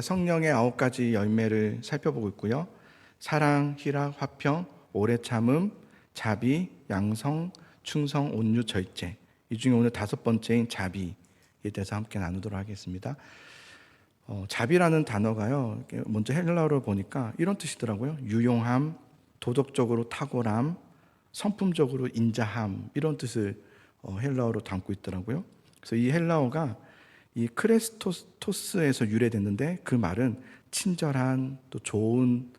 성령의 9가지 열매를 살펴보고 있고요. 사랑, 희락, 화평, 오래 참음, 자비, 양성, 충성, 온유, 절제. 이 중에 오늘 5번째인 자비에 대해서 함께 나누도록 하겠습니다. 자비라는 단어가요, 먼저 헬라어로 보니까 이런 뜻이더라고요. 유용함, 도덕적으로 탁월함, 성품적으로 인자함, 이런 뜻을 헬라어로 담고 있더라고요. 그래서 이 헬라어가 이 크레스토스에서 유래됐는데, 그 말은 친절한, 또 좋은,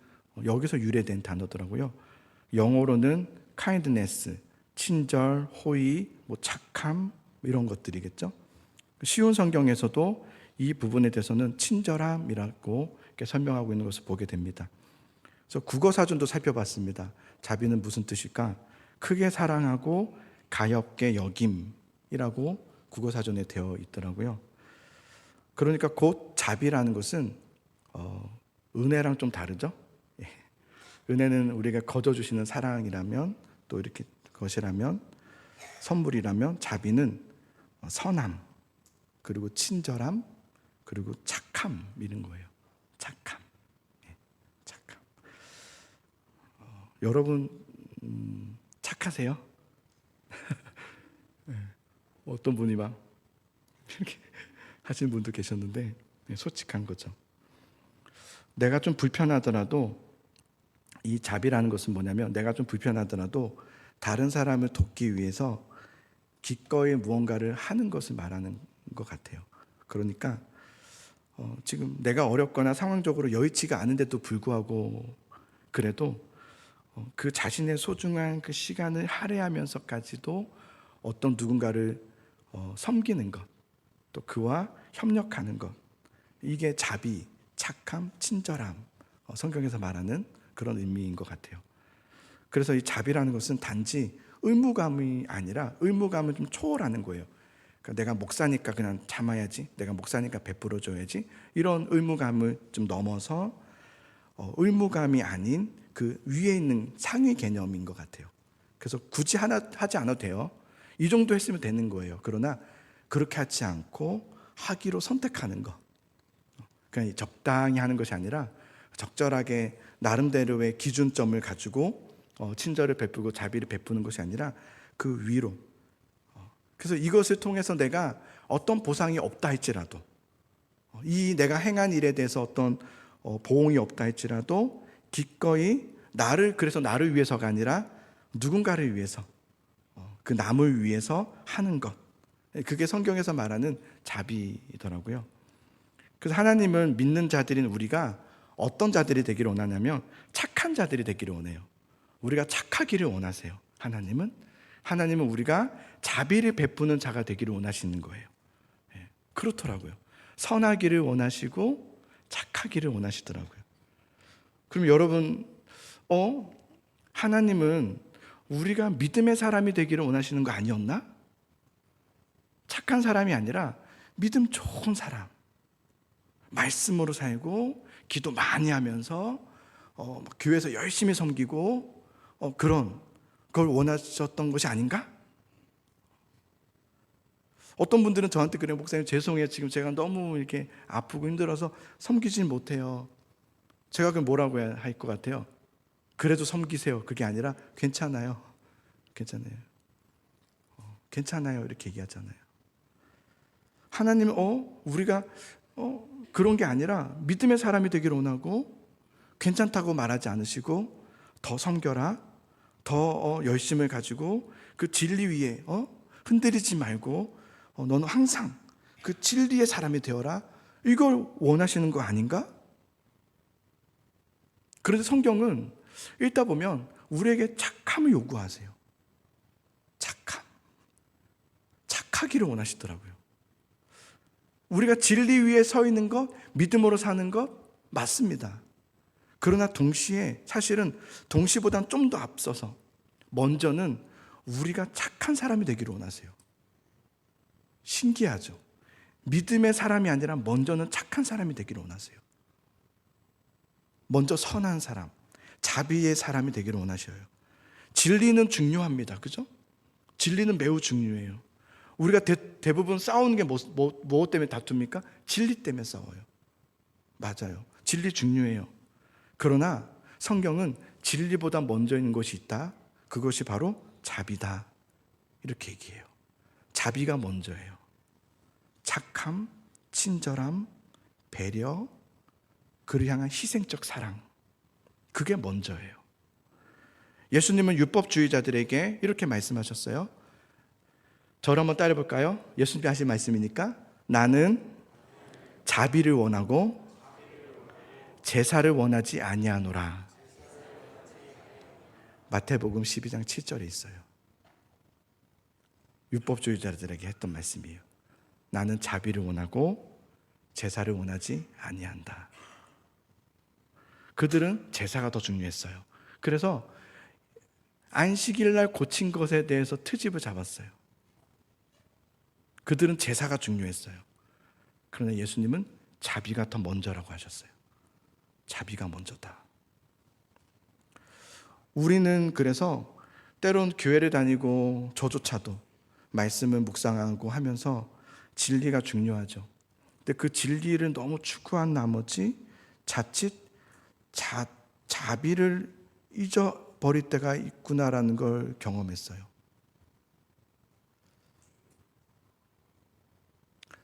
여기서 유래된 단어더라고요. 영어로는 kindness, 친절, 호의, 착함, 이런 것들이겠죠. 쉬운 성경에서도 이 부분에 대해서는 친절함이라고 이렇게 설명하고 있는 것을 보게 됩니다. 그래서 국어사전도 살펴봤습니다. 자비는 무슨 뜻일까? 크게 사랑하고 가엾게 여김이라고 국어사전에 되어 있더라고요. 그러니까 곧 자비라는 것은 은혜랑 좀 다르죠. 예. 은혜는 우리가 거저주시는 사랑이라면, 또 이렇게 것이라면, 선물이라면, 자비는 선함, 그리고 친절함, 그리고 착함, 이런 거예요. 착함. 예. 착함. 여러분 착하세요? 예. 어떤 분이 막 이렇게 하시는 분도 계셨는데, 솔직한 거죠. 내가 좀 불편하더라도, 이 자비라는 것은 뭐냐면, 내가 좀 불편하더라도 다른 사람을 돕기 위해서 기꺼이 무언가를 하는 것을 말하는 것 같아요. 그러니까 지금 내가 어렵거나 상황적으로 여의치가 않은데도 불구하고, 그래도 그 자신의 소중한 그 시간을 할애하면서까지도 어떤 누군가를 섬기는 것, 또 그와 협력하는 것, 이게 자비, 착함, 친절함, 성경에서 말하는 그런 의미인 것 같아요. 그래서 이 자비라는 것은 단지 의무감이 아니라, 의무감을 좀 초월하는 거예요. 그러니까 내가 목사니까 그냥 참아야지, 내가 목사니까 베풀어줘야지, 이런 의무감을 좀 넘어서 의무감이 아닌 그 위에 있는 상위 개념인 것 같아요. 그래서 굳이 하나 하지 않아도 돼요. 이 정도 했으면 되는 거예요. 그러나 그렇게 하지 않고 하기로 선택하는 것, 그러니까 적당히 하는 것이 아니라 적절하게 나름대로의 기준점을 가지고 친절을 베푸고 자비를 베푸는 것이 아니라 그 위로. 그래서 이것을 통해서 내가 어떤 보상이 없다 할지라도, 이 내가 행한 일에 대해서 어떤 보응이 없다 할지라도 기꺼이 그래서 나를 위해서가 아니라 누군가를 위해서, 그 남을 위해서 하는 것, 그게 성경에서 말하는 자비더라고요. 그래서 하나님은 믿는 자들인 우리가 어떤 자들이 되기를 원하냐면 착한 자들이 되기를 원해요. 우리가 착하기를 원하세요. 하나님은 우리가 자비를 베푸는 자가 되기를 원하시는 거예요. 그렇더라고요. 선하기를 원하시고 착하기를 원하시더라고요. 그럼 여러분, 하나님은 우리가 믿음의 사람이 되기를 원하시는 거 아니었나? 착한 사람이 아니라 믿음 좋은 사람, 말씀으로 살고 기도 많이 하면서 교회에서 열심히 섬기고 그런 걸 원하셨던 것이 아닌가? 어떤 분들은 저한테 그래요. 목사님 죄송해요, 지금 제가 너무 이렇게 아프고 힘들어서 섬기진 못해요. 제가 그럼 뭐라고 해야 할 것 같아요? 그래도 섬기세요. 그게 아니라 괜찮아요, 괜찮아요, 이렇게 얘기하잖아요. 하나님은 우리가 그런 게 아니라 믿음의 사람이 되기를 원하고, 괜찮다고 말하지 않으시고 더 섬겨라, 더 열심을 가지고 그 진리 위에 흔들리지 말고 너는 항상 그 진리의 사람이 되어라, 이걸 원하시는 거 아닌가? 그런데 성경은 읽다 보면 우리에게 착함을 요구하세요. 착하기를 원하시더라고요. 우리가 진리 위에 서 있는 것, 믿음으로 사는 것 맞습니다. 그러나 동시에, 사실은 동시보다는 좀 더 앞서서 먼저는 우리가 착한 사람이 되기를 원하세요. 신기하죠? 믿음의 사람이 아니라 먼저는 착한 사람이 되기를 원하세요. 먼저 선한 사람, 자비의 사람이 되기를 원하셔요. 진리는 중요합니다. 그죠? 진리는 매우 중요해요. 우리가 대부분 싸우는 게 무엇 때문에 다툽니까? 진리 때문에 싸워요. 맞아요. 진리 중요해요. 그러나 성경은 진리보다 먼저 있는 것이 있다. 그것이 바로 자비다. 이렇게 얘기해요. 자비가 먼저예요. 착함, 친절함, 배려, 그를 향한 희생적 사랑. 그게 먼저예요. 예수님은 율법주의자들에게 이렇게 말씀하셨어요. 저를 한번 따라 볼까요? 예수님이 하신 말씀이니까. 나는 자비를 원하고 제사를 원하지 아니하노라. 마태복음 12장 7절에 있어요. 율법주의자들에게 했던 말씀이에요. 나는 자비를 원하고 제사를 원하지 아니한다. 그들은 제사가 더 중요했어요. 그래서 안식일 날 고친 것에 대해서 트집을 잡았어요. 그들은 제사가 중요했어요. 그러나 예수님은 자비가 더 먼저라고 하셨어요. 자비가 먼저다. 우리는 그래서 때론 교회를 다니고 저조차도 말씀을 묵상하고 하면서 진리가 중요하죠. 근데 그 진리를 너무 추구한 나머지 자칫 자비를 잊어버릴 때가 있구나라는 걸 경험했어요.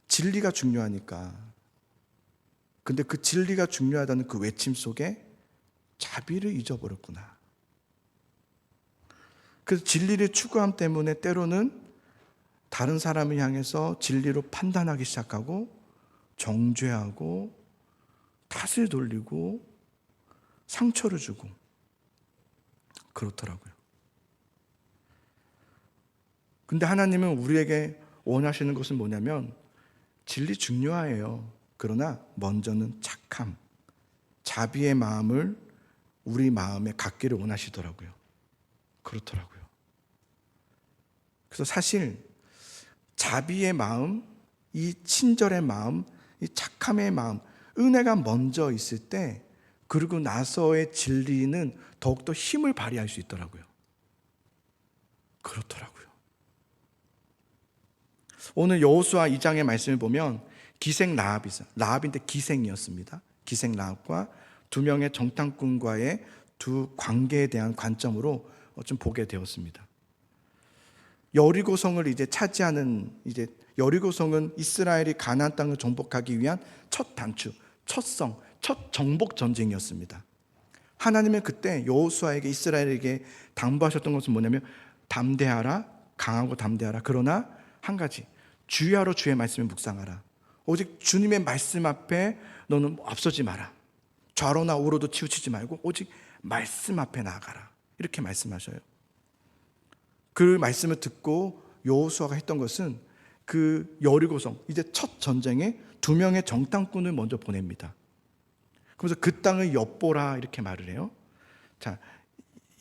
진리가 중요하니까. 근데 그 진리가 중요하다는 그 외침 속에 자비를 잊어버렸구나. 그래서 진리를 추구함 때문에 때로는 다른 사람을 향해서 진리로 판단하기 시작하고 정죄하고 탓을 돌리고 상처를 주고 그렇더라고요. 근데 하나님은 우리에게 원하시는 것은 뭐냐면 진리 중요해요. 그러나 먼저는 착함, 자비의 마음을 우리 마음에 갖기를 원하시더라고요. 그렇더라고요. 그래서 사실 자비의 마음, 이 친절의 마음, 이 착함의 마음, 은혜가 먼저 있을 때 그리고 나서의 진리는 더욱더 힘을 발휘할 수 있더라고요. 그렇더라고요. 오늘 여호수아 2장의 말씀을 보면 기생 라합이 있어요. 라합인데 기생이었습니다. 기생 라합과 두 명의 정탐꾼과의 두 관계에 대한 관점으로 좀 보게 되었습니다. 여리고성을 이제 차지하는 여리고성은 이스라엘이 가나안 땅을 정복하기 위한 첫 단추, 첫 정복 전쟁이었습니다. 하나님은 그때 여호수아에게 이스라엘에게 당부하셨던 것은 뭐냐면 담대하라, 강하고 담대하라. 그러나 한 가지, 주야로 주의 말씀을 묵상하라. 오직 주님의 말씀 앞에 너는 앞서지 마라. 좌로나 우로도 치우치지 말고 오직 말씀 앞에 나아가라. 이렇게 말씀하셔요. 그 말씀을 듣고 여호수아가 했던 것은 그 여리고성, 이제 첫 전쟁에 두 명의 정탐꾼을 먼저 보냅니다. 그래서 그 땅을 엿보라 이렇게 말을 해요. 자,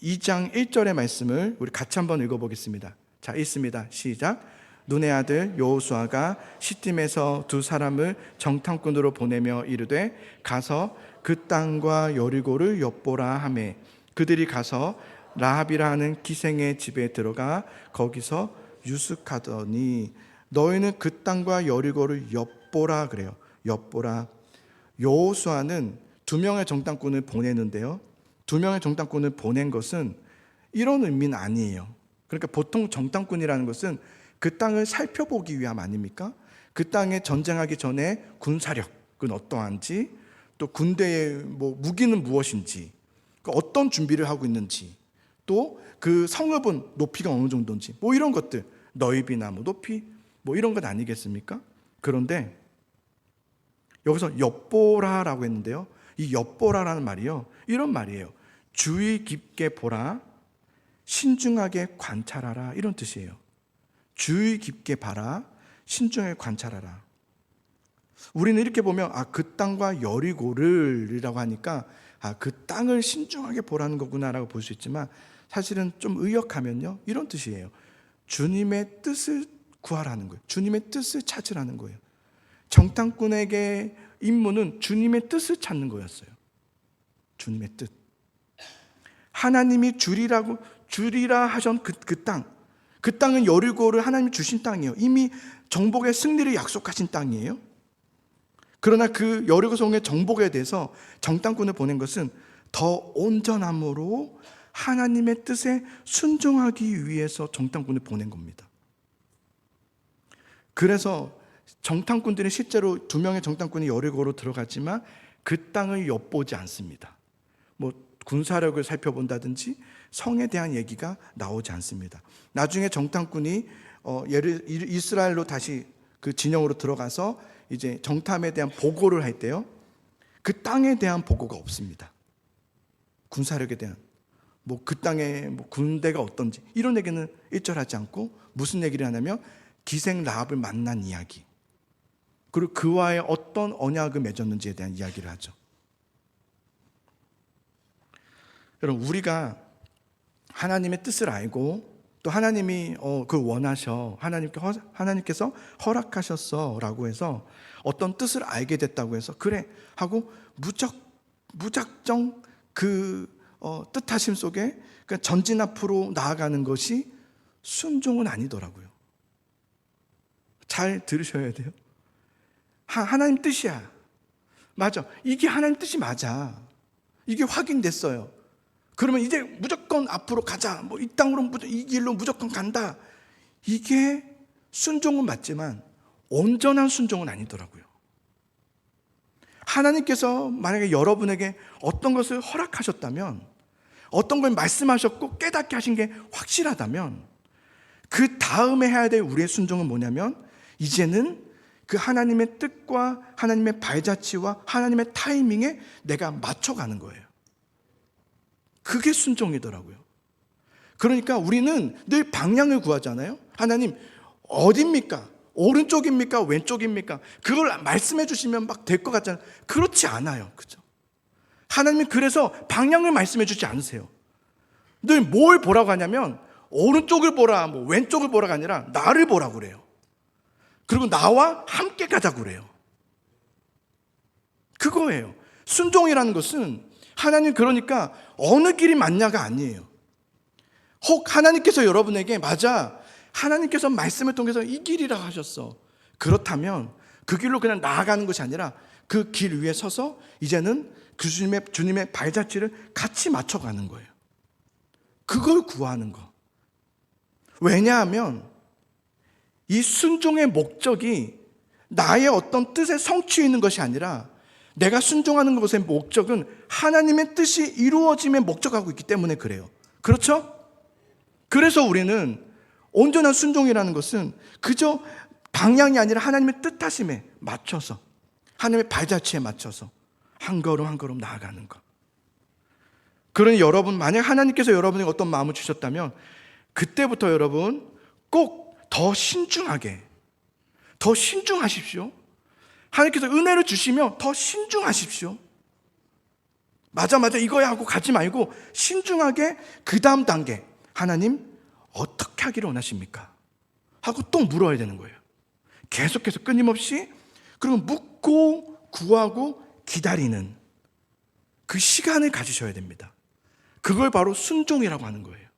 2장 1절의 말씀을 우리 같이 한번 읽어보겠습니다. 자, 읽습니다. 시작. 눈의 아들 여호수아가 시팀에서 두 사람을 정탐꾼으로 보내며 이르되 가서 그 땅과 여리고를 엿보라 하매 그들이 가서 라합이라 하는 기생의 집에 들어가 거기서 유숙하더니 너희는 그 땅과 여리고를 엿보라 그래요. 엿보라. 여호수아는 두 명의 정탐꾼을 보내는데요. 두 명의 정탐꾼을 보낸 것은 이런 의미는 아니에요. 그러니까 보통 정탐꾼이라는 것은 그 땅을 살펴보기 위함 아닙니까? 그 땅에 전쟁하기 전에 군사력은 어떠한지, 또 군대의 무기는 무엇인지, 어떤 준비를 하고 있는지, 또 그 성읍은 높이가 어느 정도인지, 이런 것들, 너희비나 높이, 이런 것 아니겠습니까? 그런데 여기서 엿보라라고 했는데요. 이 엿보라라는 말이요, 이런 말이에요. 주의 깊게 보라, 신중하게 관찰하라, 이런 뜻이에요. 주의 깊게 봐라, 신중하게 관찰하라. 우리는 이렇게 보면 그 땅과 여리고를이라고 하니까 그 땅을 신중하게 보라는 거구나라고 볼 수 있지만 사실은 좀 의역하면요, 이런 뜻이에요. 주님의 뜻을 구하라는 거예요. 주님의 뜻을 찾으라는 거예요. 정탐꾼에게 임무는 주님의 뜻을 찾는 거였어요. 주님의 뜻. 하나님이 주리라 하신 그 땅. 그 땅은 여리고를 하나님이 주신 땅이에요. 이미 정복의 승리를 약속하신 땅이에요. 그러나 그 여리고성의 정복에 대해서 정탐꾼을 보낸 것은 더 온전함으로 하나님의 뜻에 순종하기 위해서 정탐꾼을 보낸 겁니다. 그래서 정탐꾼들이 실제로 2명의 정탐꾼이 여리고로 들어갔지만 그 땅을 엿보지 않습니다. 뭐 군사력을 살펴본다든지 성에 대한 얘기가 나오지 않습니다. 나중에 정탐꾼이 이스라엘로 다시 그 진영으로 들어가서 이제 정탐에 대한 보고를 할 때요, 그 땅에 대한 보고가 없습니다. 군사력에 대한 뭐 그 땅에 뭐 군대가 어떤지 이런 얘기는 일절하지 않고 무슨 얘기를 하냐면 기생 라합을 만난 이야기, 그리고 그와의 어떤 언약을 맺었는지에 대한 이야기를 하죠. 여러분, 우리가 하나님의 뜻을 알고 또 하나님이 그걸 원하셔, 하나님께서 허락하셨어라고 해서 어떤 뜻을 알게 됐다고 해서 그래 하고 무작정 그 뜻하심 속에 전진 앞으로 나아가는 것이 순종은 아니더라고요. 잘 들으셔야 돼요. 하나님 뜻이야. 맞아. 이게 하나님 뜻이 맞아. 이게 확인됐어요. 그러면 이제 무조건 앞으로 가자. 뭐 이 땅으로 이 길로 무조건 간다. 이게 순종은 맞지만 온전한 순종은 아니더라고요. 하나님께서 만약에 여러분에게 어떤 것을 허락하셨다면, 어떤 걸 말씀하셨고 깨닫게 하신 게 확실하다면, 그 다음에 해야 될 우리의 순종은 뭐냐면 이제는 그 하나님의 뜻과 하나님의 발자취와 하나님의 타이밍에 내가 맞춰가는 거예요. 그게 순종이더라고요. 그러니까 우리는 늘 방향을 구하잖아요. 하나님 어디입니까? 오른쪽입니까? 왼쪽입니까? 그걸 말씀해 주시면 막 될 것 같잖아요. 그렇지 않아요. 그죠? 하나님은 그래서 방향을 말씀해 주지 않으세요. 늘 뭘 보라고 하냐면 오른쪽을 보라, 뭐 왼쪽을 보라가 아니라 나를 보라고 그래요. 그리고 나와 함께 가자고 그래요. 그거예요. 순종이라는 것은 하나님, 그러니까 어느 길이 맞냐가 아니에요. 혹 하나님께서 여러분에게 맞아, 하나님께서 말씀을 통해서 이 길이라 하셨어. 그렇다면 그 길로 그냥 나아가는 것이 아니라 그 길 위에 서서 이제는 그 주님의 발자취를 같이 맞춰가는 거예요. 그걸 구하는 거. 왜냐하면 이 순종의 목적이 나의 어떤 뜻에 성취해 있는 것이 아니라 내가 순종하는 것의 목적은 하나님의 뜻이 이루어짐에 목적하고 있기 때문에 그래요. 그렇죠? 그래서 우리는 온전한 순종이라는 것은 그저 방향이 아니라 하나님의 뜻하심에 맞춰서, 하나님의 발자취에 맞춰서 한 걸음 한 걸음 나아가는 것. 그러니 여러분, 만약 하나님께서 여러분에게 어떤 마음을 주셨다면 그때부터 여러분 꼭 더 신중하십시오. 하나님께서 은혜를 주시면 더 신중하십시오. 맞아 이거야 하고 가지 말고 신중하게 그 다음 단계, 하나님 어떻게 하기를 원하십니까? 하고 또 물어야 되는 거예요. 계속해서 끊임없이. 그리고 묻고 구하고 기다리는 그 시간을 가지셔야 됩니다. 그걸 바로 순종이라고 하는 거예요.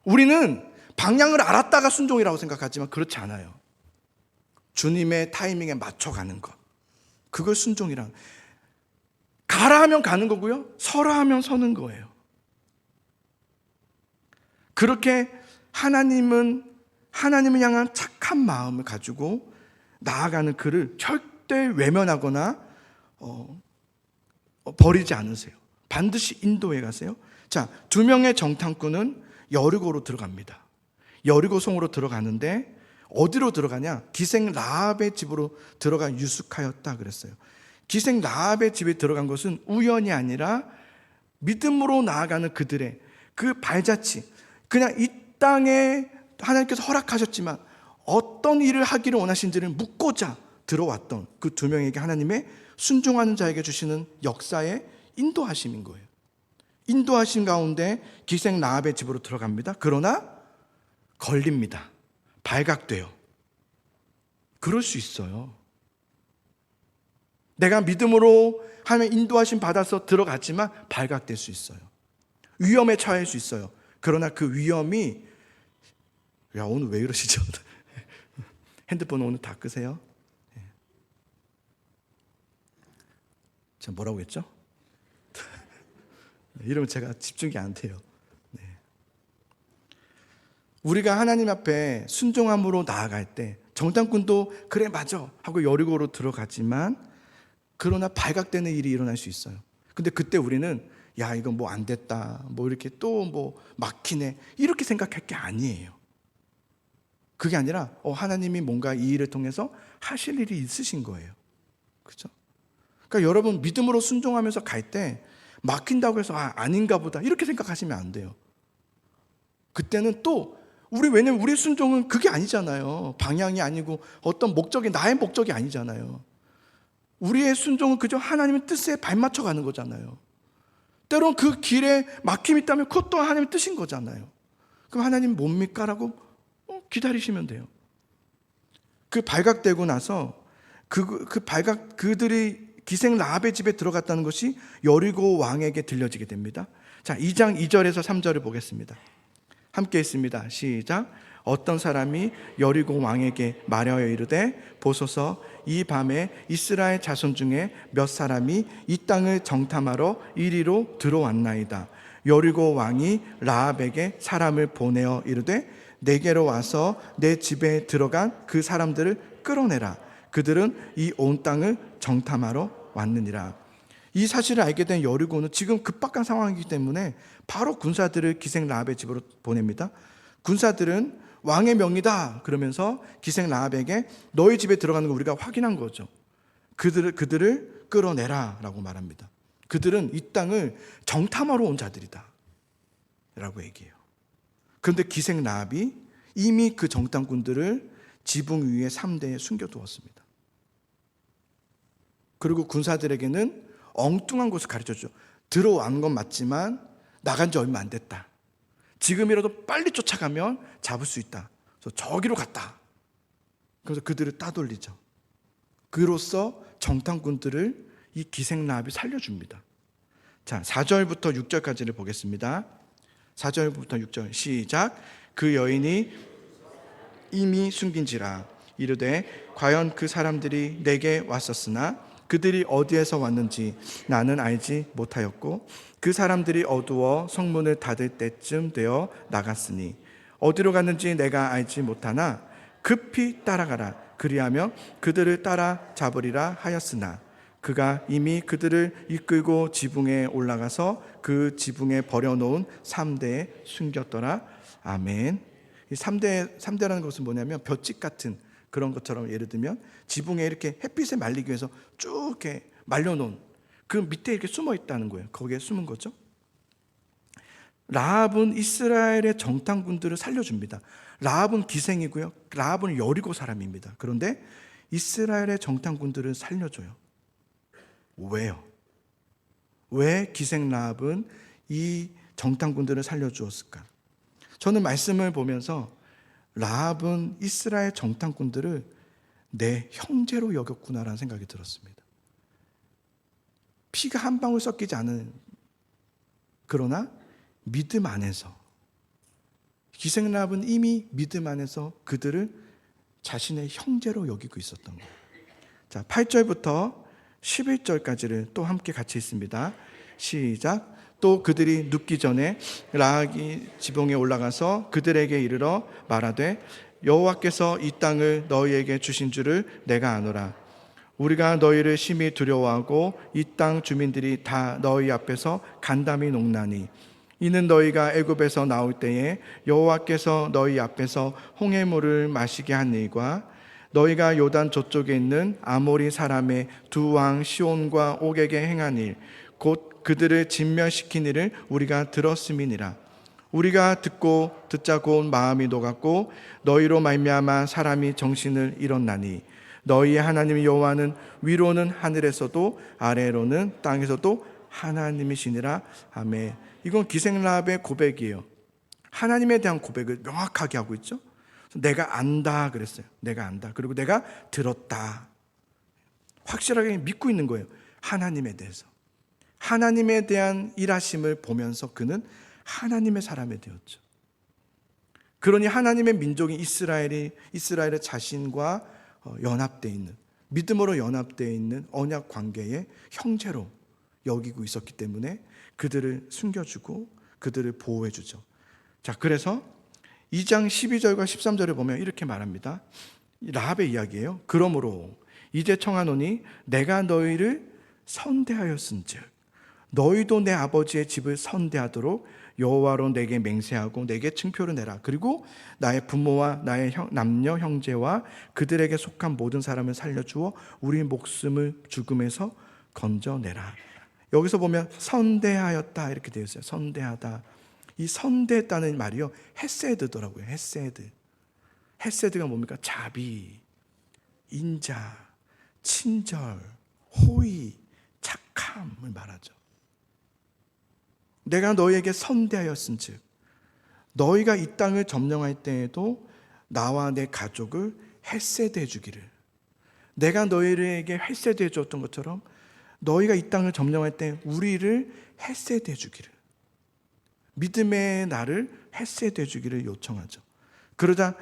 우리는 방향을 알았다가 순종이라고 생각하지만 그렇지 않아요. 주님의 타이밍에 맞춰가는 것, 그걸 순종이란. 가라 하면 가는 거고요, 서라 하면 서는 거예요. 그렇게 하나님을 향한 착한 마음을 가지고 나아가는 그를 절대 외면하거나 버리지 않으세요. 반드시 인도해 가세요. 자, 2명의 정탐꾼은 여리고로 들어갑니다. 여리고 성으로 들어가는데 어디로 들어가냐? 기생 라합의 집으로 들어가 유숙하였다 그랬어요. 기생 라합의 집에 들어간 것은 우연이 아니라 믿음으로 나아가는 그들의 그 발자취, 그냥 이 땅에 하나님께서 허락하셨지만 어떤 일을 하기를 원하신지를 묻고자 들어왔던 그 2명에게 하나님의 순종하는 자에게 주시는 역사의 인도하심인 거예요. 인도하신 가운데 기생 라합의 집으로 들어갑니다. 그러나 걸립니다. 발각돼요. 그럴 수 있어요. 내가 믿음으로 하나님의 인도하심 받아서 들어갔지만 발각될 수 있어요. 위험에 처할 수 있어요. 그러나 그 위험이, 야 오늘 왜 이러시죠? 핸드폰 오늘 다 끄세요. 자, 뭐라고 했죠? 이러면 제가 집중이 안 돼요. 네. 우리가 하나님 앞에 순종함으로 나아갈 때 정탐꾼도 그래 맞아 하고 여리고로 들어가지만 그러나 발각되는 일이 일어날 수 있어요. 근데 그때 우리는 야 이건 뭐 안 됐다 뭐 이렇게 또 뭐 막히네 이렇게 생각할 게 아니에요. 그게 아니라 하나님이 뭔가 이 일을 통해서 하실 일이 있으신 거예요. 그렇죠? 그러니까 여러분 믿음으로 순종하면서 갈 때 막힌다고 해서 아닌가 보다 이렇게 생각하시면 안 돼요. 그때는 또 왜냐면 우리 순종은 그게 아니잖아요. 방향이 아니고 어떤 목적이 나의 목적이 아니잖아요. 우리의 순종은 그저 하나님의 뜻에 발맞춰 가는 거잖아요. 때론 그 길에 막힘이 있다면 그것도 하나님의 뜻인 거잖아요. 그럼 하나님 뭡니까? 라고 기다리시면 돼요. 그 발각되고 나서 그들이 기생 라합의 집에 들어갔다는 것이 여리고 왕에게 들려지게 됩니다. 자, 2장 2절에서 3절을 보겠습니다. 함께 있습니다. 시작. 어떤 사람이 여리고 왕에게 말하여 이르되 보소서 이 밤에 이스라엘 자손 중에 몇 사람이 이 땅을 정탐하러 이리로 들어왔나이다. 여리고 왕이 라합에게 사람을 보내어 이르되 내게로 와서 내 집에 들어간 그 사람들을 끌어내라. 그들은 이 온 땅을 정탐하러 왔느니라. 이 사실을 알게 된 여리고는 지금 급박한 상황이기 때문에 바로 군사들을 기생 라합의 집으로 보냅니다. 군사들은 왕의 명이다 그러면서 기생 라합에게 너희 집에 들어가는 거 우리가 확인한 거죠. 그들을 끌어내라 라고 말합니다. 그들은 이 땅을 정탐하러 온 자들이다 라고 얘기해요. 그런데 기생 라합이 이미 그 정탐꾼들을 지붕 위에 3대에 숨겨두었습니다. 그리고 군사들에게는 엉뚱한 곳을 가르쳐줘. 들어온 건 맞지만 나간 지 얼마 안 됐다. 지금이라도 빨리 쫓아가면 잡을 수 있다. 그래서 저기로 갔다. 그래서 그들을 따돌리죠. 그로써 정탐꾼들을 이 기생 라합이 살려줍니다. 자, 4절부터 6절까지를 보겠습니다. 4절부터 6절 시작. 그 여인이 이미 숨긴지라 이르되 과연 그 사람들이 내게 왔었으나 그들이 어디에서 왔는지 나는 알지 못하였고 그 사람들이 어두워 성문을 닫을 때쯤 되어 나갔으니 어디로 갔는지 내가 알지 못하나 급히 따라가라. 그리하며 그들을 따라 잡으리라 하였으나 그가 이미 그들을 이끌고 지붕에 올라가서 그 지붕에 버려놓은 3대에 숨겼더라. 아멘. 이 3대라는 것은 뭐냐면 볏짚 같은 그런 것처럼 예를 들면 지붕에 이렇게 햇빛에 말리기 위해서 쭉 이렇게 말려놓은 그 밑에 이렇게 숨어 있다는 거예요. 거기에 숨은 거죠. 라합은 이스라엘의 정탐꾼들을 살려줍니다. 라합은 기생이고요. 라합은 여리고 사람입니다. 그런데 이스라엘의 정탐꾼들을 살려줘요. 왜요? 왜 기생 라합은 이 정탐꾼들을 살려주었을까? 저는 말씀을 보면서 라합은 이스라엘 정탐꾼들을 내 형제로 여겼구나라는 생각이 들었습니다. 피가 한 방울 섞이지 않은, 그러나 믿음 안에서, 기생 라합은 이미 믿음 안에서 그들을 자신의 형제로 여기고 있었던 거예요. 자, 8절부터 11절까지를 또 함께 같이 있습니다. 시작. 또 그들이 눕기 전에 라합이 지붕에 올라가서 그들에게 이르러 말하되 여호와께서 이 땅을 너희에게 주신 줄을 내가 아노라. 우리가 너희를 심히 두려워하고 이 땅 주민들이 다 너희 앞에서 간담이 녹나니 이는 너희가 애굽에서 나올 때에 여호와께서 너희 앞에서 홍해물을 마시게 한 일과 너희가 요단 저쪽에 있는 아모리 사람의 두 왕 시온과 옥에게 행한 일 곧 그들을 진멸시킨 일을 우리가 들었음이니라. 우리가 듣자 고운 마음이 녹았고 너희로 말미암아 사람이 정신을 잃었나니 너희의 하나님 여호와는 위로는 하늘에서도 아래로는 땅에서도 하나님이시니라. 아멘. 이건 기생 라합의 고백이에요. 하나님에 대한 고백을 명확하게 하고 있죠. 내가 안다 그랬어요. 내가 안다. 그리고 내가 들었다. 확실하게 믿고 있는 거예요. 하나님에 대해서. 하나님에 대한 일하심을 보면서 그는 하나님의 사람이 되었죠. 그러니 하나님의 민족인 이스라엘의 자신과 연합되어 있는, 믿음으로 연합되어 있는 언약 관계의 형제로 여기고 있었기 때문에 그들을 숨겨주고 그들을 보호해주죠. 자, 그래서 2장 12절과 13절을 보면 이렇게 말합니다. 라합의 이야기예요. 그러므로 이제 청하노니 내가 너희를 선대하였은즉 너희도 내 아버지의 집을 선대하도록 여호와로 내게 맹세하고 내게 증표를 내라. 그리고 나의 부모와 나의 남녀 형제와 그들에게 속한 모든 사람을 살려주어 우리 목숨을 죽음에서 건져내라. 여기서 보면 선대하였다 이렇게 되어 있어요. 선대하다. 이 선대했다는 말이요, 헤세드더라고요. 헤세드. 헤세드가 뭡니까? 자비, 인자, 친절, 호의, 착함을 말하죠. 내가 너희에게 선대하였은즉 너희가 이 땅을 점령할 때에도 나와 내 가족을 헤세드해 주기를, 내가 너희에게 헤세드해 줬던 것처럼 너희가 이 땅을 점령할 때 우리를 헤세드해 주기를, 믿음의 나를 헤세드해 주기를 요청하죠. 그러자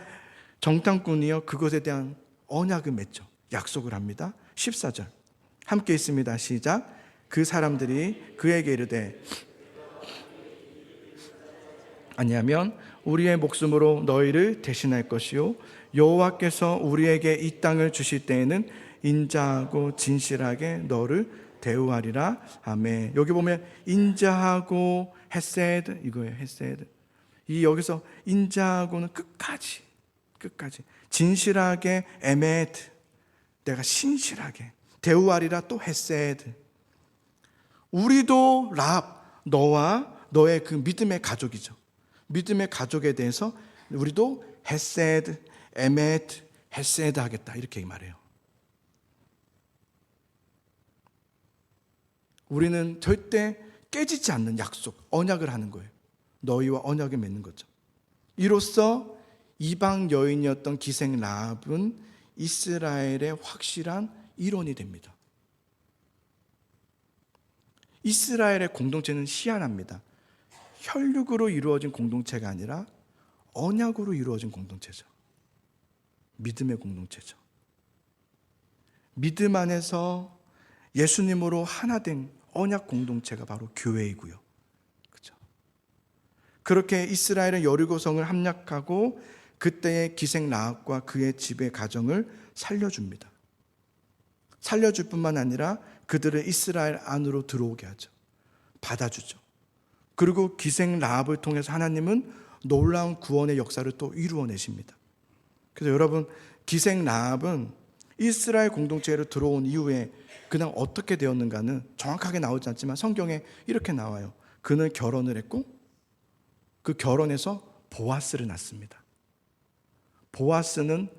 정탐꾼이요 그것에 대한 언약을 맺죠. 약속을 합니다. 14절 함께 있습니다. 시작. 그 사람들이 그에게 이르되 아니하면 우리의 목숨으로 너희를 대신할 것이요 여호와께서 우리에게 이 땅을 주실 때에는 인자하고 진실하게 너를 대우하리라. 아멘. 여기 보면 인자하고 헤세드 이거예요. 헤세드. 이 여기서 인자하고는 끝까지 진실하게 에메트 내가 신실하게 대우하리라. 또 헤세드. 우리도 랍 너와 너의 그 믿음의 가족이죠. 믿음의 가족에 대해서 우리도 헤세드, 에메트, 헤세드 하겠다 이렇게 말해요. 우리는 절대 깨지지 않는 약속, 언약을 하는 거예요. 너희와 언약을 맺는 거죠. 이로써 이방 여인이었던 기생 라합은 이스라엘의 확실한 일원이 됩니다. 이스라엘의 공동체는 희한합니다. 혈육으로 이루어진 공동체가 아니라 언약으로 이루어진 공동체죠. 믿음의 공동체죠. 믿음 안에서 예수님으로 하나 된 언약 공동체가 바로 교회이고요. 그렇죠? 그렇게 이스라엘은 여리고성을 함락하고 그때의 기생 라합과 그의 집의 가정을 살려줍니다. 살려줄 뿐만 아니라 그들을 이스라엘 안으로 들어오게 하죠. 받아주죠. 그리고 기생 라합을 통해서 하나님은 놀라운 구원의 역사를 또 이루어내십니다. 그래서 여러분, 기생 라합은 이스라엘 공동체로 들어온 이후에 그냥 어떻게 되었는가는 정확하게 나오지 않지만 성경에 이렇게 나와요. 그는 결혼을 했고 그 결혼에서 보아스를 낳습니다. 보아스는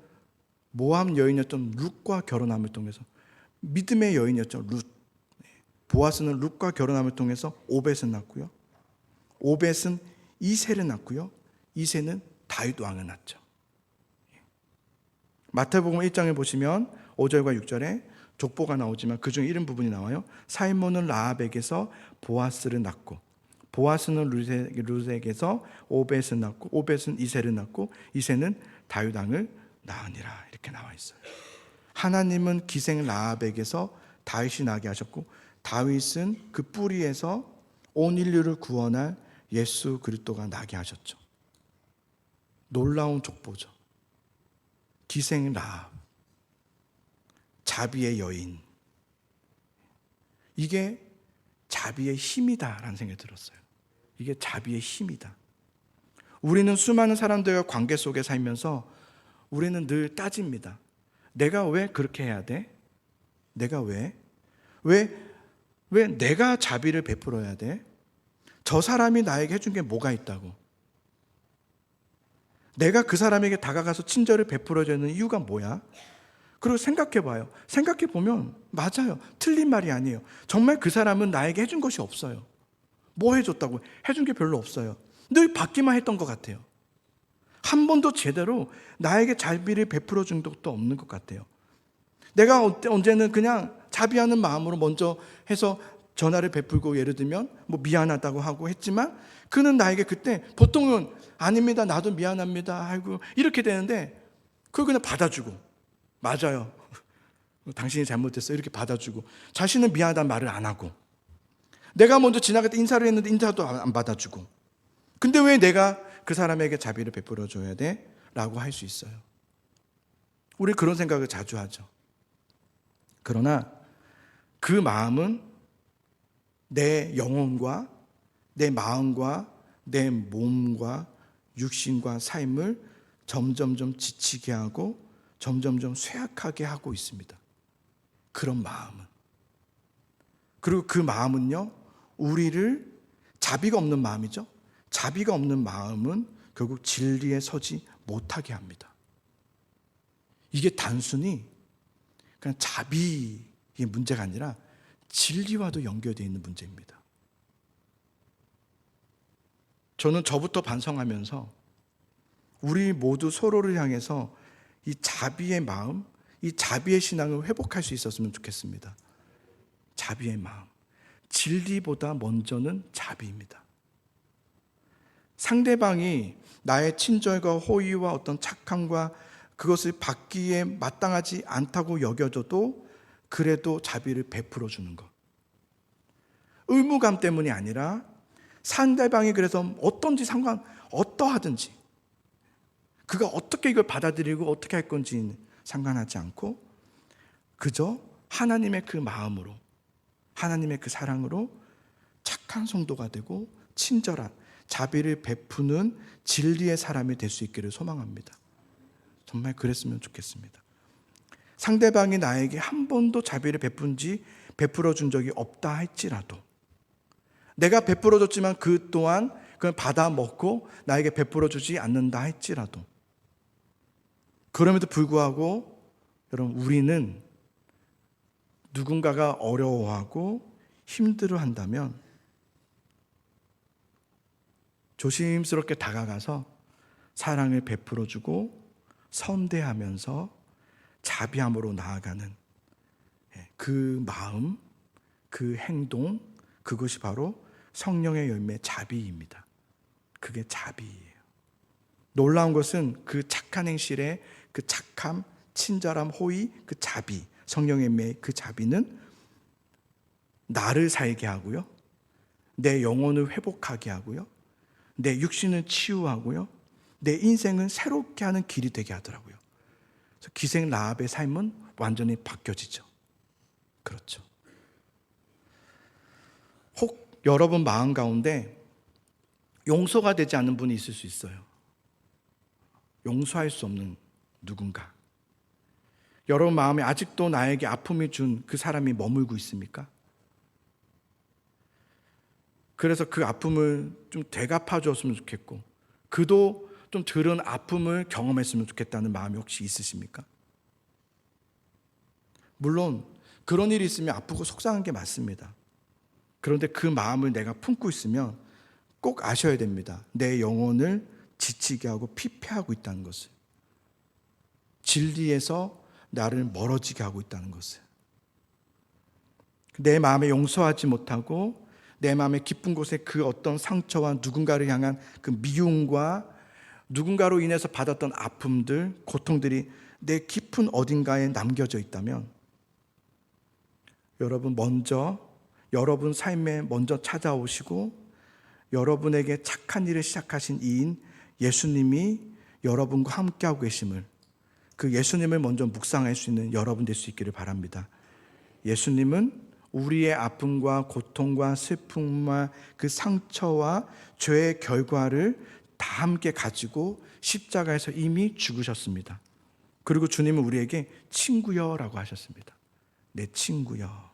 모압 여인이었던 룻과 결혼함을 통해서 믿음의 여인이었죠. 룻. 보아스는 룻과 결혼함을 통해서 오벳을 낳고요. 오벳은 이새를 낳고요. 이새는 다윗 왕을 낳죠. 마태복음 1장에 보시면 5절과 6절에 족보가 나오지만 그중 이런 부분이 나와요. 살몬은 라합에게서 보아스를 낳고 보아스는 룻에게서 오벳을 낳고 오벳은 이새를 낳고 이새는 다윗 왕을 낳으니라. 이렇게 나와 있어요. 하나님은 기생 라합에게서 다윗이 나게 하셨고 다윗은 그 뿌리에서 온 인류를 구원할 예수 그리스도가 나게 하셨죠. 놀라운 족보죠. 기생 라합, 자비의 여인. 이게 자비의 힘이다라는 생각이 들었어요. 이게 자비의 힘이다. 우리는 수많은 사람들과 관계 속에 살면서 우리는 늘 따집니다. 내가 왜 그렇게 해야 돼? 내가 왜 내가 자비를 베풀어야 돼? 저 사람이 나에게 해준 게 뭐가 있다고? 내가 그 사람에게 다가가서 친절을 베풀어야 되는 이유가 뭐야? 그리고 생각해봐요. 생각해보면 맞아요. 틀린 말이 아니에요. 정말 그 사람은 나에게 해준 것이 없어요. 뭐 해줬다고? 해준 게 별로 없어요. 늘 받기만 했던 것 같아요. 한 번도 제대로 나에게 자비를 베풀어 준 적도 없는 것 같아요. 내가 언제는 그냥 자비하는 마음으로 먼저 해서 전화를 베풀고 예를 들면 뭐 미안하다고 하고 했지만 그는 나에게 그때 보통은 아닙니다. 나도 미안합니다. 아이고 이렇게 되는데 그걸 그냥 받아주고 맞아요. 당신이 잘못했어 이렇게 받아주고, 자신은 미안하다는 말을 안 하고, 내가 먼저 지나갈 때 인사를 했는데 인사도 안 받아주고, 근데 왜 내가 그 사람에게 자비를 베풀어 줘야 돼? 라고 할 수 있어요. 우리 그런 생각을 자주 하죠. 그러나 그 마음은 내 영혼과 내 마음과 내 몸과 육신과 삶을 점점점 지치게 하고 점점점 쇠약하게 하고 있습니다. 그런 마음은. 그리고 그 마음은요, 우리를, 자비가 없는 마음이죠. 자비가 없는 마음은 결국 진리에 서지 못하게 합니다. 이게 단순히 그냥 자비의 문제가 아니라 진리와도 연결되어 있는 문제입니다. 저는 저부터 반성하면서 우리 모두 서로를 향해서 이 자비의 마음, 이 자비의 신앙을 회복할 수 있었으면 좋겠습니다. 자비의 마음. 진리보다 먼저는 자비입니다. 상대방이 나의 친절과 호의와 어떤 착함과 그것을 받기에 마땅하지 않다고 여겨져도 그래도 자비를 베풀어 주는 것. 의무감 때문이 아니라 상대방이 그래서 어떠하든지 그가 어떻게 이걸 받아들이고 어떻게 할 건지 상관하지 않고 그저 하나님의 그 마음으로, 하나님의 그 사랑으로 착한 성도가 되고 친절한 자비를 베푸는 진리의 사람이 될 수 있기를 소망합니다. 정말 그랬으면 좋겠습니다. 상대방이 나에게 한 번도 자비를 베풀어 준 적이 없다 할지라도, 내가 베풀어 줬지만 그 또한 그걸 받아 먹고 나에게 베풀어 주지 않는다 할지라도, 그럼에도 불구하고 여러분, 우리는 누군가가 어려워하고 힘들어한다면 조심스럽게 다가가서 사랑을 베풀어 주고 선대하면서 자비함으로 나아가는 그 마음, 그 행동, 그것이 바로 성령의 열매 자비입니다. 그게 자비예요. 놀라운 것은 그 착한 행실의 그 착함, 친절함, 호의, 그 자비, 성령의 열매 그 자비는 나를 살게 하고요, 내 영혼을 회복하게 하고요, 내 육신을 치유하고요, 내 인생을 새롭게 하는 길이 되게 하더라고요. 그래서 기생 라합의 삶은 완전히 바뀌어지죠. 그렇죠. 혹 여러분 마음 가운데 용서가 되지 않는 분이 있을 수 있어요. 용서할 수 없는 누군가. 여러분 마음에 아직도 나에게 아픔이 준 그 사람이 머물고 있습니까? 그래서 그 아픔을 좀 되갚아 줬으면 좋겠고, 그도 좀 덜은 아픔을 경험했으면 좋겠다는 마음이 혹시 있으십니까? 물론 그런 일이 있으면 아프고 속상한 게 맞습니다. 그런데 그 마음을 내가 품고 있으면 꼭 아셔야 됩니다. 내 영혼을 지치게 하고 피폐하고 있다는 것을, 진리에서 나를 멀어지게 하고 있다는 것을. 내 마음에 용서하지 못하고 내 마음의 깊은 곳에 그 어떤 상처와 누군가를 향한 그 미움과 누군가로 인해서 받았던 아픔들, 고통들이 내 깊은 어딘가에 남겨져 있다면 여러분 먼저, 여러분 삶에 먼저 찾아오시고 여러분에게 착한 일을 시작하신 이인 예수님이 여러분과 함께하고 계심을, 그 예수님을 먼저 묵상할 수 있는 여러분 될 수 있기를 바랍니다. 예수님은 우리의 아픔과 고통과 슬픔과 그 상처와 죄의 결과를 다 함께 가지고 십자가에서 이미 죽으셨습니다. 그리고 주님은 우리에게 친구여라고 하셨습니다. 내 친구여.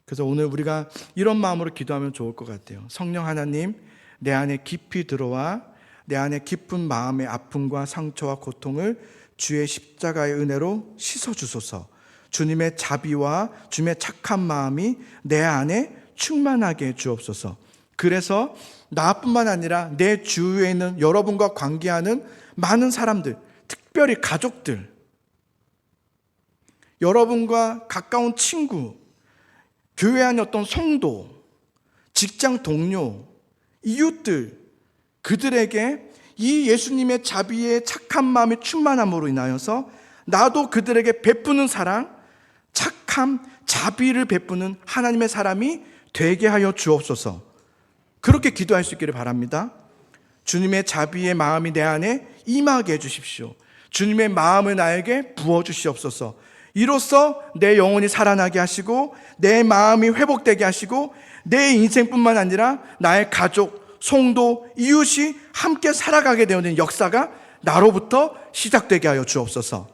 그래서 오늘 우리가 이런 마음으로 기도하면 좋을 것 같아요. 성령 하나님, 내 안에 깊이 들어와 내 안에 깊은 마음의 아픔과 상처와 고통을 주의 십자가의 은혜로 씻어주소서. 주님의 자비와 주님의 착한 마음이 내 안에 충만하게 주옵소서. 그래서 나뿐만 아니라 내 주위에 있는 여러분과 관계하는 많은 사람들, 특별히 가족들, 여러분과 가까운 친구, 교회 안의 어떤 성도, 직장 동료, 이웃들, 그들에게 이 예수님의 자비의 착한 마음의 충만함으로 인하여서 나도 그들에게 베푸는 사랑, 착함, 자비를 베푸는 하나님의 사람이 되게 하여 주옵소서. 그렇게 기도할 수 있기를 바랍니다. 주님의 자비의 마음이 내 안에 임하게 해주십시오. 주님의 마음을 나에게 부어주시옵소서. 이로써 내 영혼이 살아나게 하시고 내 마음이 회복되게 하시고 내 인생뿐만 아니라 나의 가족, 성도, 이웃이 함께 살아가게 되는 역사가 나로부터 시작되게 하여 주옵소서.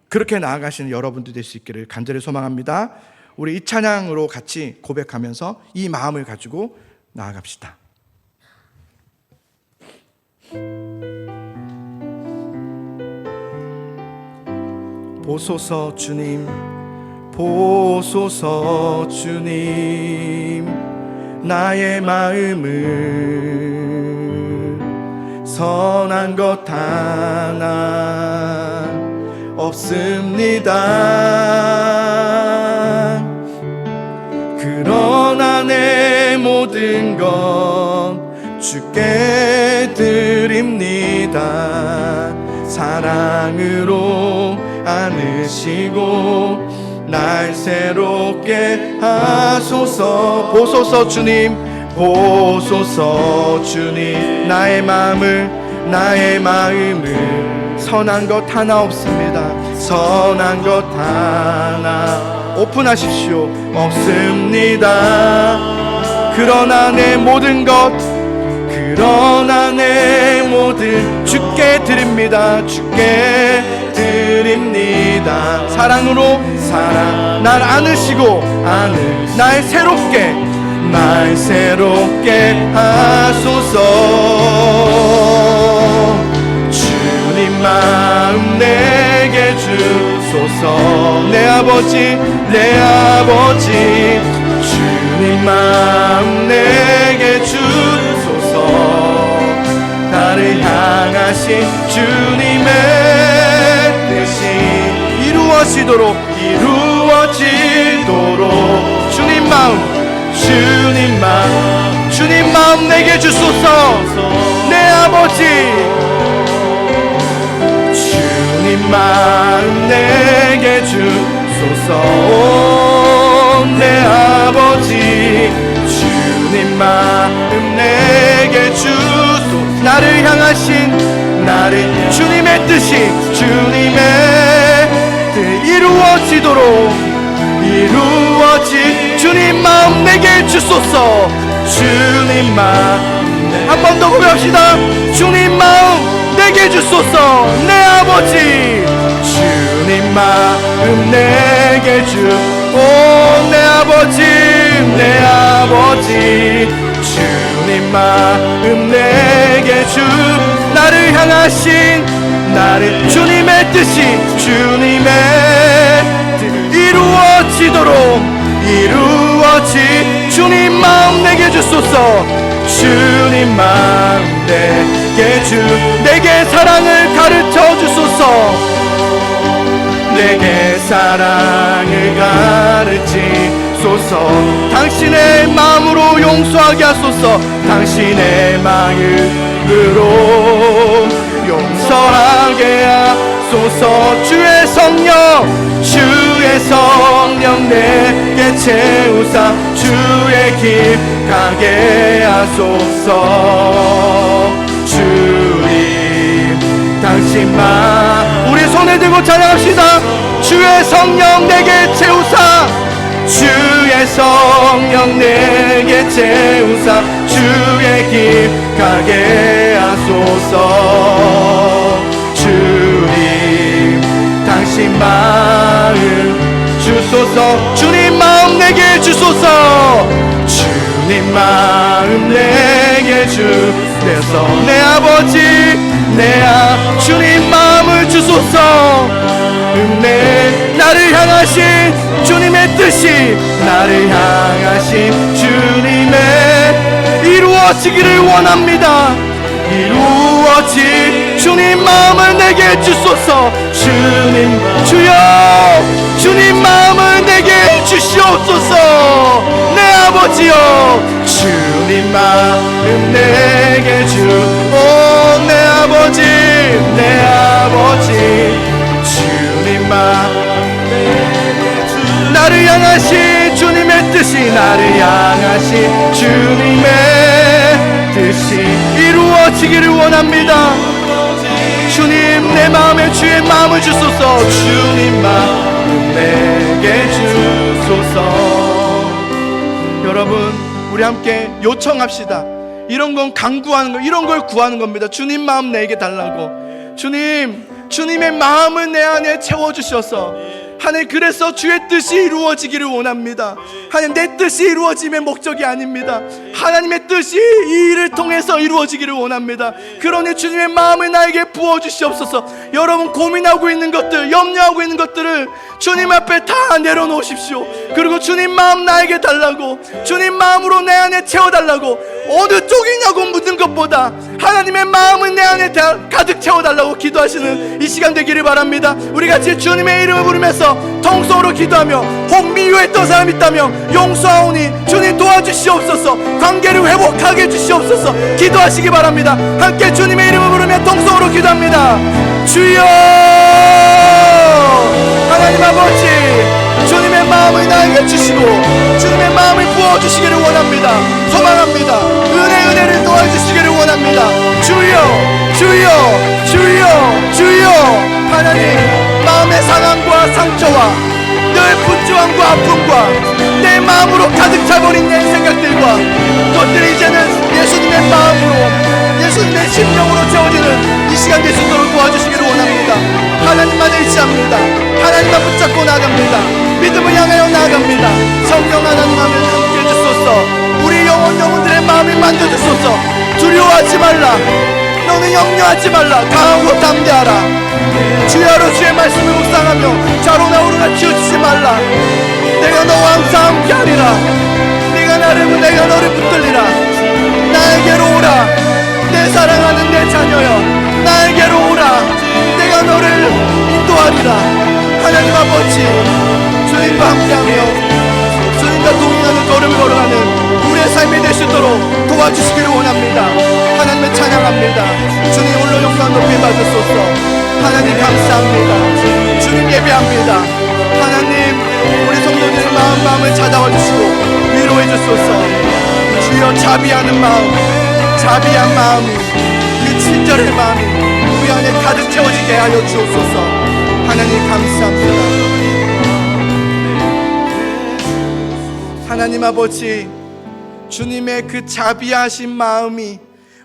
그렇게 나아가시는 여러분들 될 수 있기를 간절히 소망합니다. 우리 이 찬양으로 같이 고백하면서 이 마음을 가지고 나아갑시다. 보소서 주님, 보소서 주님, 나의 마음을 선한 것 하나 없습니다. 그러나 내 모든 것 주께 드립니다. 사랑으로 안으시고 날 새롭게 하소서. 보소서 주님, 보소서 주님, 나의 마음을 선한 것 하나 없습니다. 선한 것 하나 오픈하십시오. 없습니다. 그러나 내 모든 주께 드립니다. 주께 드립니다. 사랑으로 날 안으시고 날 새롭게 하소서. 주님 마음 내게 주소서. 내 아버지 주님 마음 내게 주소서. 나를 향하신 주님의 뜻이 이루어지도록 주님 마음 내게 주소서. 내 아버지 주님 마음 내게 주소서. 내 아버지 주님 마음 내게 주소서. 나를 향하신 주님의 뜻이 이루어지도록 주님 마음 내게 주소서. 주님 마음 한 번 더 고백합시다. 주님 마음 내게 주소서. 내 아버지 주님 마음 내게 내 아버지 주님 마음 내게 나를 향하신 주님의 뜻이 이루어지도록 주님 마음 내게 주소서. 주님 마음 내게 사랑을 가르쳐 주소서. 내게 사랑을 가르치소서. 당신의 마음으로 용서하게 하소서. 당신의 마음으로 용서하게 하소서. 주의 성령 내게 채우사 주의 길 가게 하소서. 주님 당신 우리 손을 들고 찬양합시다. 주의 성령 내게 채우사 주의 성령 내게 채우사 주의 길 가게 하소서. 주님 당신 마음 주소서. 주님 마음 내게 주소서. 주님 마음 내게 주소서. 내 아버지 주님 마음을 주소서. 나를 향하신 주님의 뜻이 이루어지기를 원합니다. 주님 마음을 내게 주소서. 주님 마음을 내게 주시옵소서. 내 아버지여 주님 마음 내게 내 아버지 주님 나를 향하신 주님의 뜻이, 나를 향하신 주님의 뜻이 이루어지기를 원합니다. 주님, 내 마음에 주의 마음을 주소서. 주님 마음 내게 주소서. 여러분, 우리 함께 요청합시다. 이런 건 강구하는 거, 이런 걸 구하는 겁니다. 주님 마음 내게 달라고. 주님, 주님의 마음을 내 안에 채워주셔서 하나님, 그래서 주의 뜻이 이루어지기를 원합니다. 하나님, 내 뜻이 이루어짐의 목적이 아닙니다. 하나님의 뜻이 이 일을 통해서 이루어지기를 원합니다. 그러니 주님의 마음을 나에게 부어주시옵소서. 여러분, 고민하고 있는 것들, 염려하고 있는 것들을 주님 앞에 다 내려놓으십시오. 그리고 주님 마음 나에게 달라고, 주님 마음으로 내 안에 채워달라고, 어느 쪽이냐고 묻는 것보다 하나님의 마음을 내 안에 가득 채워달라고 기도하시는 이 시간 되기를 바랍니다. 우리 같이 주님의 이름을 부르면서 통성으로 기도하며, 혹 미워했던 사람 있다면 용서하오니 주님 도와주시옵소서. 관계를 회복하게 해주시옵소서. 기도하시기 바랍니다. 함께 주님의 이름을 부르며 통성으로 기도합니다. 주여, 하나님 아버지, 주님의 마음을 나에게 주시고 주님의 마음을 부어주시기를 원합니다. 소망합니다. 은혜를 도와주시기를 원합니다. 주여, 주여, 주여, 주여. 하나님, 마음의 상함과 상처와 늘 분주함과 아픔과 내 마음으로 가득 차버린 내 생각들과 그것들이 이제는 예수님의 마음으로, 예수님의 심령으로 채워지는 이 시간 될 수 있도록 도와주시기를 원합니다. 하나님만을 의지합니다. 하나님만 붙잡고 나아갑니다. 믿음을 향하여 나아갑니다. 성령 하나님 마음을 함께 해주소서. 우리 영혼들의 마음을 만져주소서. 두려워하지 말라. 너는 염려하지 말라. 강하고 담대하라. 주의 하루 주의 말씀을 묵상하며 자로 나오르나 키워주지 말라. 내가 너와 항상 함께하리라. 네가 나를, 내가 너를 붙들리라. 나에게로 오라. 내 사랑하는 내 자녀여, 나에게로 오라. 내가 너를 인도하리라. 하나님 아버지, 주님과 함께하며 주님과 동행하는 걸음을 걸어가는 우리의 삶이 될 수 있도록 도와주시기를 원합니다. 하나님을 찬양합니다. 주님 홀로 영광 높이 받으소서. 하나님 감사합니다. 주님 예배합니다. 하나님, 우리 성도들의 마음을 찾아와 주시고 위로해 주소서. 주여, 자비하는 마음, 자비한 마음이, 그 친절의 마음이 우리 안에 가득 채워지게 하여 주옵소서. 하나님 감사합니다. 하나님 아버지, 주님의 그 자비하신 마음이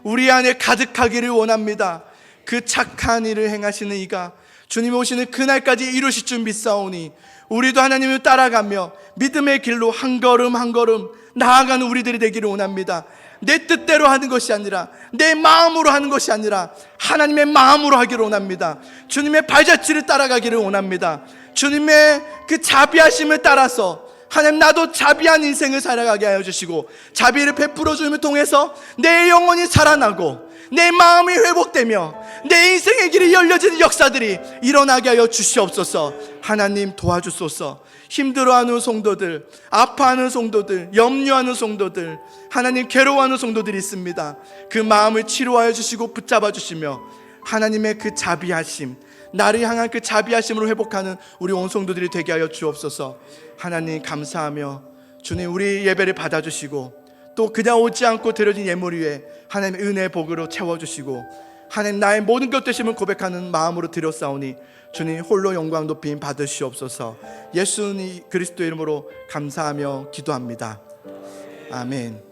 우리 안에 가득하기를 원합니다. 그 착한 일을 행하시는 이가 주님 오시는 그날까지 이루실 줄 믿사오니 우리도 하나님을 따라가며 믿음의 길로 한 걸음 한 걸음 나아가는 우리들이 되기를 원합니다. 내 뜻대로 하는 것이 아니라, 내 마음으로 하는 것이 아니라 하나님의 마음으로 하기를 원합니다. 주님의 발자취를 따라가기를 원합니다. 주님의 그 자비하심을 따라서 하나님, 나도 자비한 인생을 살아가게 하여 주시고 자비를 베풀어 주임을 통해서 내 영혼이 살아나고 내 마음이 회복되며 내 인생의 길이 열려지는 역사들이 일어나게 하여 주시옵소서. 하나님 도와주소서. 힘들어하는 성도들, 아파하는 성도들, 염려하는 성도들, 하나님 괴로워하는 성도들이 있습니다. 그 마음을 치료하여 주시고 붙잡아 주시며 하나님의 그 자비하심, 나를 향한 그 자비하심으로 회복하는 우리 온 성도들이 되게 하여 주옵소서. 하나님 감사하며 주님, 우리 예배를 받아주시고 또 그냥 오지 않고 드려진 예물 위에 하나님의 은혜 복으로 채워주시고 하나님, 나의 모든 것 되심을 고백하는 마음으로 드렸사오니 주님 홀로 영광 높임 받으시옵소서. 예수 그리스도의 이름으로 감사하며 기도합니다. 아멘.